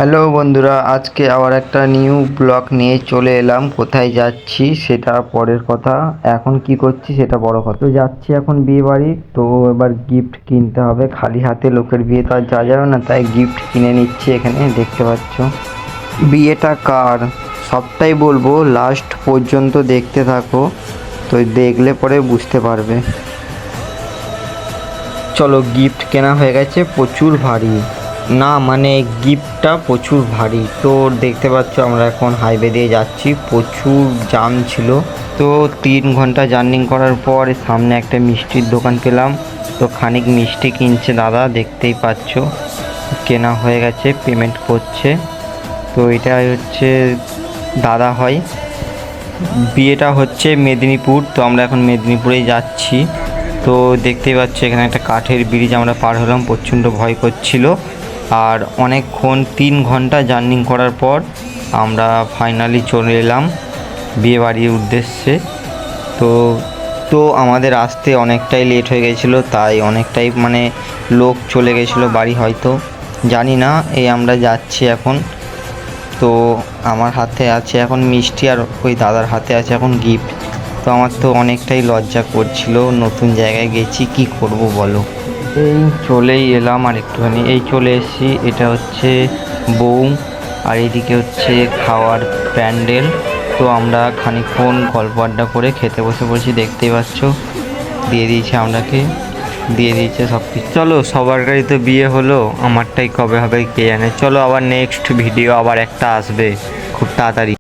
Hello বন্ধুরা, আজকে আবার একটা নিউ ব্লগ নিয়ে চলে এলাম। কোথায় যাচ্ছি সেটা পরের কথা, এখন কি করছি সেটা বড় কথা। তো যাচ্ছি এখন বিয়ে বাড়ি, তো এবার গিফট কিনতে হবে। খালি হাতে লোকের বিয়ে তো আর যাওয়া যাবে না, তাই গিফট কিনে নিচ্ছি। এখানে দেখতে পাচ্ছ বিয়েটা কার সবটাই বলবো, লাস্ট পর্যন্ত দেখতে থাকো, তো দেখলে পরে বুঝতে পারবে। চলো, গিফট কেনা হয়ে গেছে। প্রচুর ভারী, না মানে গিফটটা প্রচুর ভারী। তো দেখতে পাচ্ছ আমরা এখন হাইওয়ে দিয়ে যাচ্ছি, প্রচুর জ্যাম ছিল। তো 3 ঘন্টা জার্নি করার পর সামনে একটা মিষ্টির দোকান পেলাম, তো খানিক মিষ্টি কিনছে দাদা, দেখতেই পাচ্ছ। কেনা হয়ে গেছে, পেমেন্ট করছে। তো এটাই হচ্ছে দাদা হয়। বিয়েটা হচ্ছে মেদিনীপুর, তো আমরা এখন মেদিনীপুরেই যাচ্ছি। তো দেখতেই পাচ্ছ এখানে একটা কাঠের ব্রিজ আমরা পার হলাম, প্রচণ্ড ভয় করছিল। আর অনেকক্ষণ 3 ঘন্টা জার্নি করার পর আমরা ফাইনালি চলে এলাম বিয়েবাড়ির উদ্দেশ্যে। তো তো আমাদের আসতে অনেকটাই লেট হয়ে গেছিলো, তাই অনেকটাই মানে লোক চলে গেছিলো বাড়ি হয়তো, জানি না। এই আমরা যাচ্ছি এখন। তো আমার হাতে আছে এখন মিষ্টি, আর ওই দাদার হাতে আছে এখন গিফট। তো আমার তো অনেকটাই লজ্জা করছিল, নতুন জায়গায় গেছি, কি করব বলো। এই চলেই এলাম, আর একটুখানি এই চলে এসেছি। এটা হচ্ছে বউ, আর এইদিকে হচ্ছে খাওয়ার প্যান্ডেল। তো আমরা খানিকক্ষণ গল্প আড্ডা করে খেতে বসে পড়েছি, দেখতেই পাচ্ছ। দিয়ে দিয়েছে আমরাকে, দিয়ে দিয়েছে সব কিছু। চলো, সবার গাড়ি তো বিয়ে হলো, আমারটাই কবে হবে কে জানে। চলো, আবার নেক্সট ভিডিও আবার একটা আসবে খুব তাড়াতাড়ি।